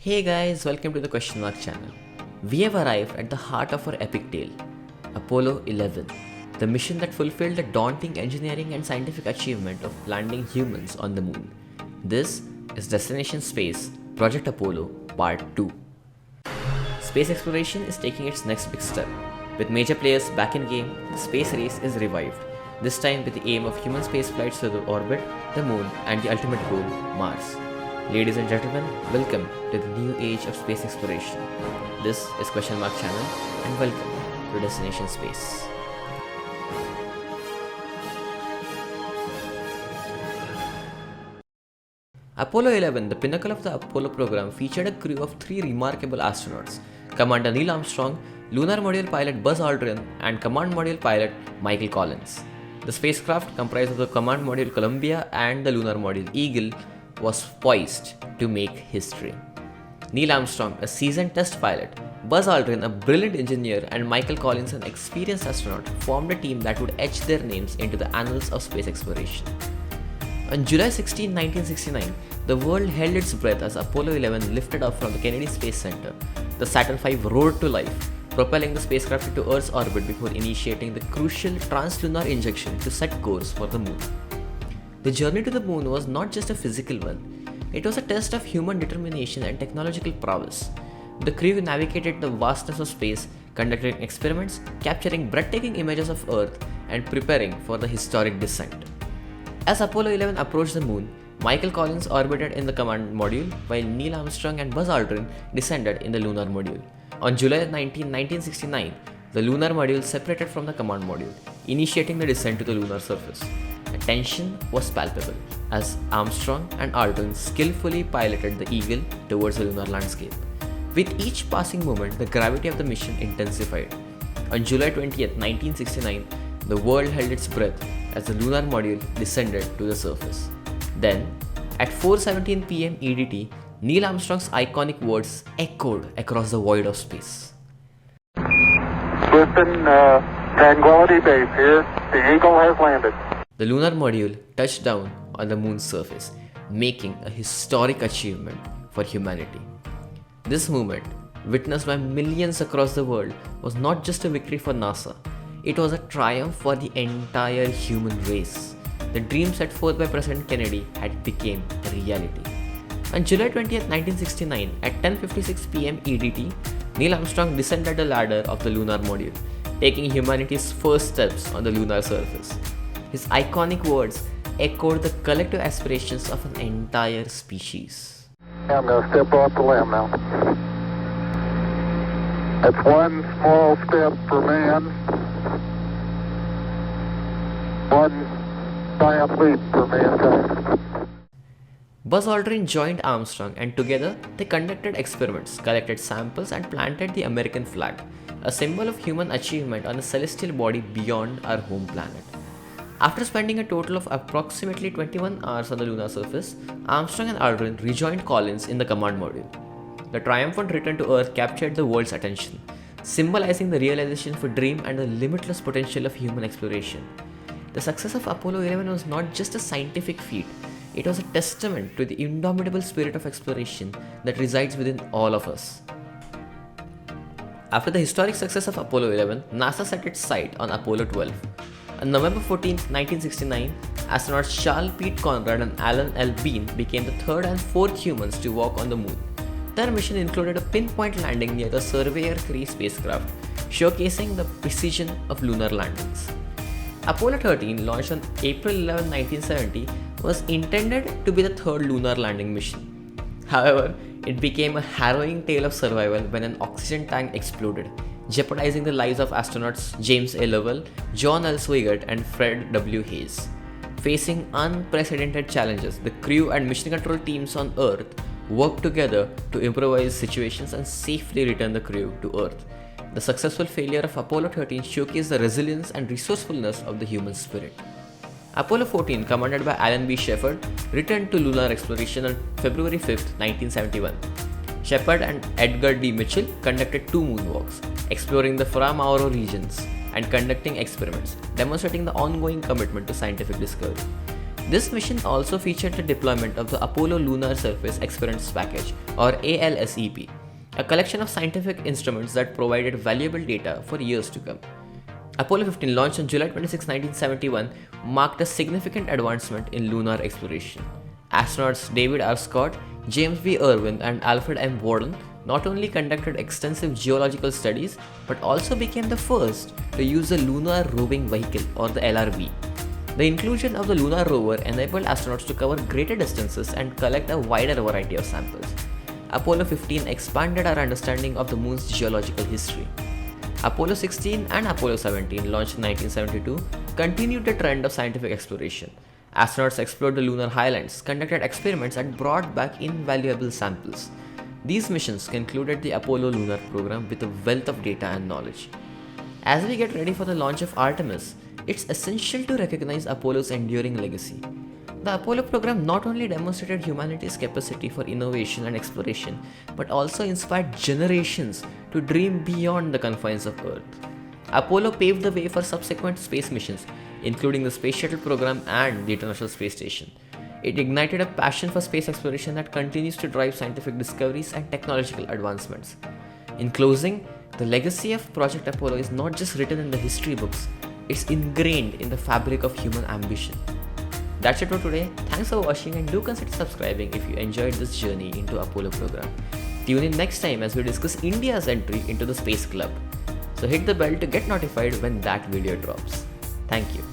Hey guys, welcome to the Question Mark channel. We have arrived at the heart of our epic tale, Apollo 11, the mission that fulfilled the daunting engineering and scientific achievement of landing humans on the moon. This is Destination Space, Project Apollo Part 2. Space exploration is taking its next big step. With major players back in game, the space race is revived, this time with the aim of human space flights to the orbit, the moon, and the ultimate goal, Mars. Ladies and gentlemen, welcome to the new age of space exploration. This is Question Mark channel and welcome to Destination Space. Apollo 11, the pinnacle of the Apollo program, featured a crew of three remarkable astronauts: Commander Neil Armstrong, Lunar Module pilot Buzz Aldrin, and Command Module pilot Michael Collins. The spacecraft, comprised of the Command Module Columbia and the Lunar Module Eagle, was poised to make history. Neil Armstrong, a seasoned test pilot, Buzz Aldrin, a brilliant engineer, and Michael Collins, an experienced astronaut, formed a team that would etch their names into the annals of space exploration. On July 16, 1969, the world held its breath as Apollo 11 lifted off from the Kennedy Space Center. The Saturn V roared to life, propelling the spacecraft into Earth's orbit before initiating the crucial translunar injection to set course for the moon. The journey to the moon was not just a physical one, it was a test of human determination and technological prowess. The crew navigated the vastness of space, conducting experiments, capturing breathtaking images of Earth, and preparing for the historic descent. As Apollo 11 approached the moon, Michael Collins orbited in the command module, while Neil Armstrong and Buzz Aldrin descended in the lunar module. On July 19, 1969, the lunar module separated from the command module, initiating the descent to the lunar surface. The tension was palpable as Armstrong and Aldrin skillfully piloted the Eagle towards the lunar landscape. With each passing moment, the gravity of the mission intensified. On July 20, 1969, the world held its breath as the lunar module descended to the surface. Then, at 4:17 p.m. EDT, Neil Armstrong's iconic words echoed across the void of space. Houston, Tranquility Base here. The Eagle has landed. The lunar module touched down on the moon's surface, making a historic achievement for humanity. This moment, witnessed by millions across the world, was not just a victory for NASA, it was a triumph for the entire human race. The dream set forth by President Kennedy had become a reality. On July 20, 1969, at 10:56 p.m. EDT, Neil Armstrong descended the ladder of the lunar module, taking humanity's first steps on the lunar surface. His iconic words echoed the collective aspirations of an entire species. I'm going to step off the limb now. That's one small step for man, one giant leap for mankind. Buzz Aldrin joined Armstrong, and together they conducted experiments, collected samples, and planted the American flag, a symbol of human achievement on a celestial body beyond our home planet. After spending a total of approximately 21 hours on the lunar surface, Armstrong and Aldrin rejoined Collins in the command module. The triumphant return to Earth captured the world's attention, symbolizing the realization of a dream and the limitless potential of human exploration. The success of Apollo 11 was not just a scientific feat, it was a testament to the indomitable spirit of exploration that resides within all of us. After the historic success of Apollo 11, NASA set its sight on Apollo 12. On November 14, 1969, astronauts Charles Pete Conrad and Alan L. Bean became the third and fourth humans to walk on the moon. Their mission included a pinpoint landing near the Surveyor 3 spacecraft, showcasing the precision of lunar landings. Apollo 13, launched on April 11, 1970, was intended to be the third lunar landing mission. However, it became a harrowing tale of survival when an oxygen tank exploded, jeopardizing the lives of astronauts James A. Lovell, John L. Swigert, and Fred W. Hayes. Facing unprecedented challenges, the crew and mission control teams on Earth worked together to improvise situations and safely return the crew to Earth. The successful failure of Apollo 13 showcased the resilience and resourcefulness of the human spirit. Apollo 14, commanded by Alan B. Shepard, returned to lunar exploration on February 5, 1971. Shepard and Edgar D. Mitchell conducted 2 moonwalks, exploring the Fra Mauro regions and conducting experiments, demonstrating the ongoing commitment to scientific discovery. This mission also featured the deployment of the Apollo Lunar Surface Experiments Package, or ALSEP, a collection of scientific instruments that provided valuable data for years to come. Apollo 15, launched on July 26, 1971, marked a significant advancement in lunar exploration. Astronauts David R. Scott, James B. Irwin, and Alfred M. Worden not only conducted extensive geological studies but also became the first to use the Lunar Roving Vehicle, or the LRV. The inclusion of the lunar rover enabled astronauts to cover greater distances and collect a wider variety of samples. Apollo 15 expanded our understanding of the moon's geological history. Apollo 16 and Apollo 17, launched in 1972, continued the trend of scientific exploration. Astronauts explored the lunar highlands, conducted experiments, and brought back invaluable samples. These missions concluded the Apollo lunar program with a wealth of data and knowledge. As we get ready for the launch of Artemis, it's essential to recognize Apollo's enduring legacy. The Apollo program not only demonstrated humanity's capacity for innovation and exploration, but also inspired generations to dream beyond the confines of Earth. Apollo paved the way for subsequent space missions, including the Space Shuttle program and the International Space Station. It ignited a passion for space exploration that continues to drive scientific discoveries and technological advancements. In closing, the legacy of Project Apollo is not just written in the history books, it's ingrained in the fabric of human ambition. That's it for today. Thanks for watching, and do consider subscribing if you enjoyed this journey into Apollo program. Tune in next time as we discuss India's entry into the Space Club. So hit the bell to get notified when that video drops. Thank you.